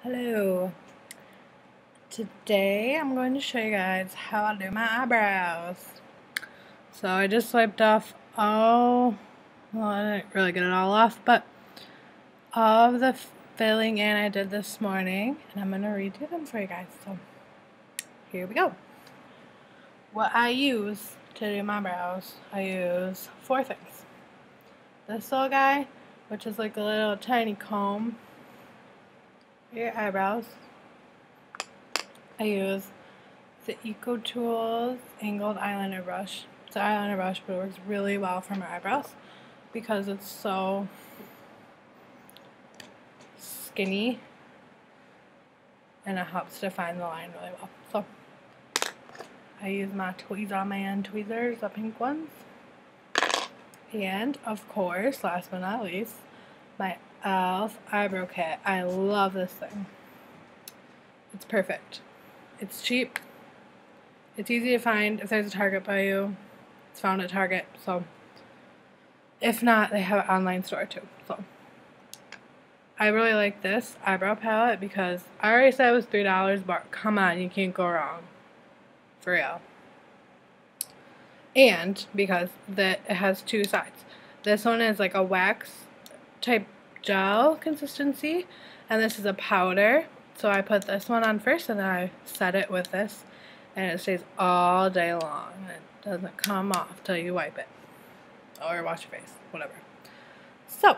Hello. Today I'm going to show you guys how I do my eyebrows. So I just wiped off I didn't really get it all off, but all of the filling in I did this morning, and I'm going to redo them for you guys. So here we go. What I use to do my brows, I use 4 things. This little guy, which is like a little tiny comb for your eyebrows. I use the Eco Tools angled eyeliner brush. It's an eyeliner brush, but it works really well for my eyebrows because it's so skinny and it helps define the line really well. So I use my Tweezerman tweezers, the pink ones. And of course, last but not least, my E.L.F eyebrow kit. I love this thing. It's perfect. It's cheap. It's easy to find if there's a Target by you. It's found at Target, so if not, they have an online store too. So I really like this eyebrow palette because I already said it was $3, but come on, you can't go wrong. For real. And because it has 2 sides. This one is like a wax type gel consistency, and this is a powder. So I put this one on first, and then I set it with this, and it stays all day long. It doesn't come off till you wipe it or wash your face, whatever. So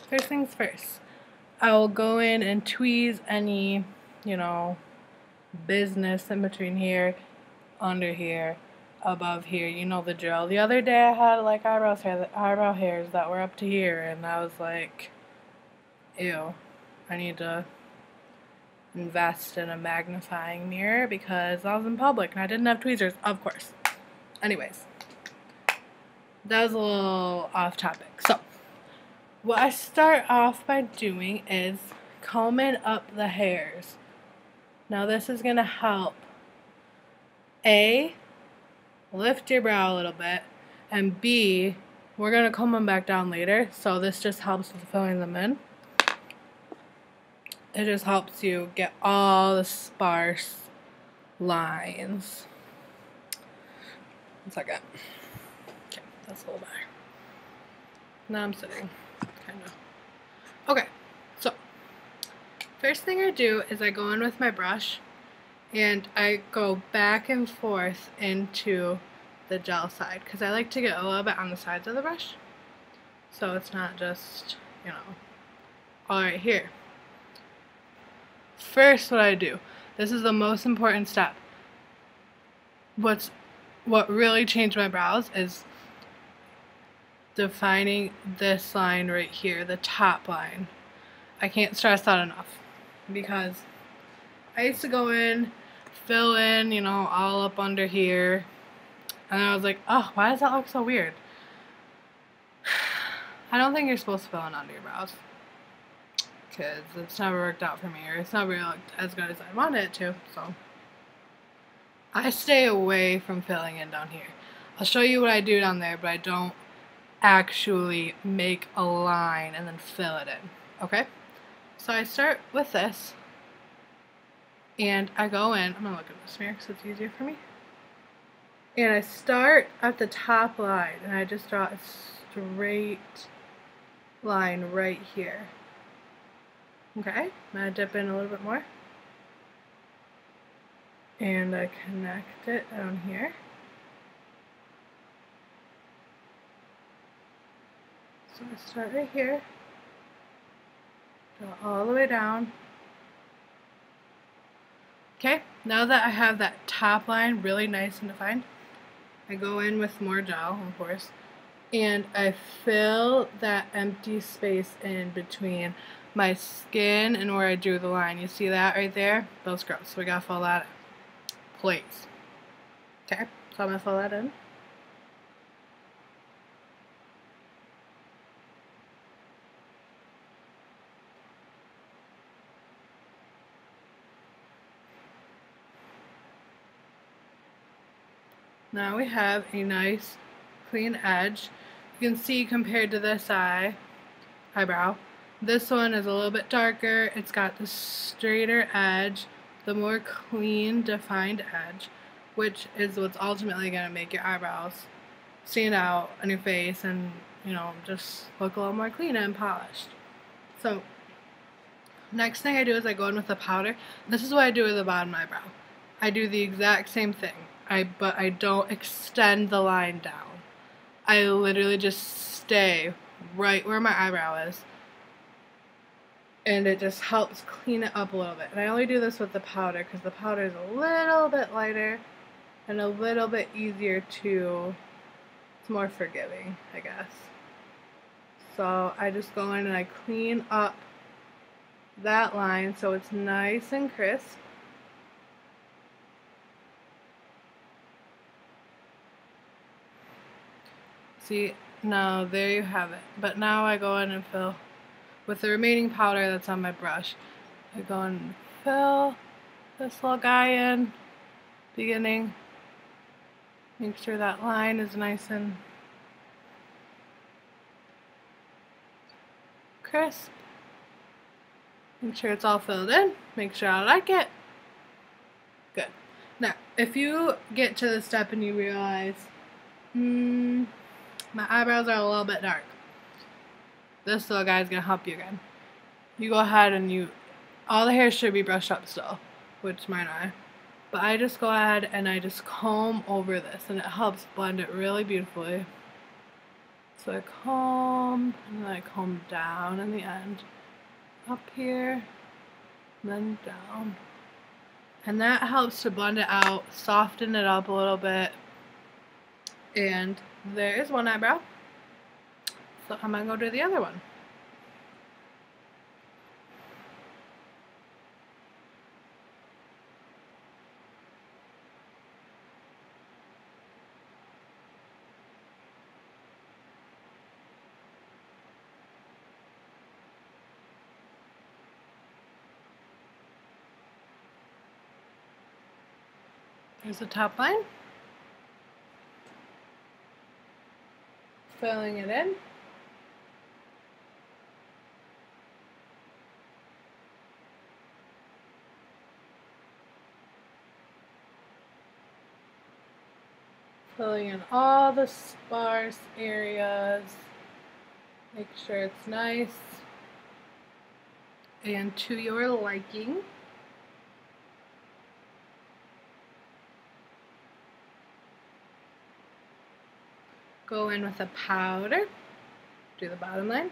first things first, I will go in and tweeze any, business in between here, under here, above here. You know the drill. The other day I had like eyebrow hairs that were up to here, and I was like, ew, I need to invest in a magnifying mirror because I was in public and I didn't have tweezers, of course. Anyways, that was a little off topic. So what I start off by doing is combing up the hairs. Now this is going to help A, lift your brow a little bit, and B, we're going to comb them back down later, so this just helps with filling them in. It just helps you get all the sparse lines. 1 second. Okay, that's a little better. Now I'm sitting, kind of. Okay, so first thing I do is I go in with my brush and I go back and forth into the gel side because I like to get a little bit on the sides of the brush so it's not just, all right here. First, what I do, this is the most important step. What really changed my brows is defining this line right here, the top line. I can't stress that enough because I used to go in, fill in, all up under here, and I was like, oh, why does that look so weird? I don't think you're supposed to fill in under your brows because it's never worked out for me, or it's never looked as good as I wanted it to, so I stay away from filling in down here. I'll show you what I do down there, but I don't actually make a line and then fill it in, okay? So I start with this, and I go in, I'm going to look at this mirror because it's easier for me, and I start at the top line, and I just draw a straight line right here. Okay, I'm going to dip in a little bit more, and I connect it down here. So I start right here, go all the way down. Okay, now that I have that top line really nice and defined, I go in with more gel, of course, and I fill that empty space in between my skin and where I drew the line. You see that right there? Those gross. So we gotta fill that in. Please. Okay, so I'm gonna fill that in. Now we have a nice clean edge. You can see compared to this eyebrow, This one is a little bit darker. It's got the straighter edge, the more clean, defined edge, which is what's ultimately going to make your eyebrows stand out on your face and, you know, just look a little more clean and polished. So, next thing I do is I go in with the powder. This is what I do with the bottom eyebrow. I do the exact same thing, but I don't extend the line down. I literally just stay right where my eyebrow is. And it just helps clean it up a little bit. And I only do this with the powder because the powder is a little bit lighter and a little bit easier to, it's more forgiving, I guess. So I just go in and I clean up that line so it's nice and crisp. See, now there you have it. But now I go in and fill with the remaining powder that's on my brush. I go and fill this little guy in, beginning. Make sure that line is nice and crisp. Make sure it's all filled in. Make sure I like it. Good. Now, if you get to this step and you realize, my eyebrows are a little bit dark, this little guy is going to help you again. You go ahead and all the hair should be brushed up still, which mine are. But I just go ahead and I just comb over this and it helps blend it really beautifully. So I comb and then I comb down in the end. Up here, and then down. And that helps to blend it out, soften it up a little bit. And there is one eyebrow. So I'm going to go do the other one. Here's the top line. Filling it in. Filling in all the sparse areas. Make sure it's nice and to your liking. Go in with a powder, do the bottom line.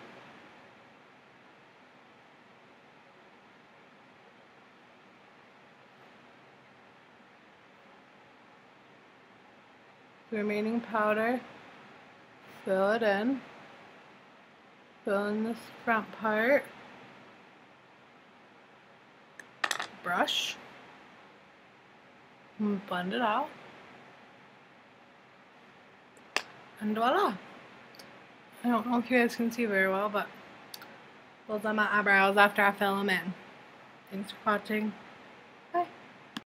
The remaining powder, fill it in. Fill in this front part. Brush. And blend it out. And voila! I don't know if you guys can see very well, but those are my eyebrows after I fill them in. Thanks for watching.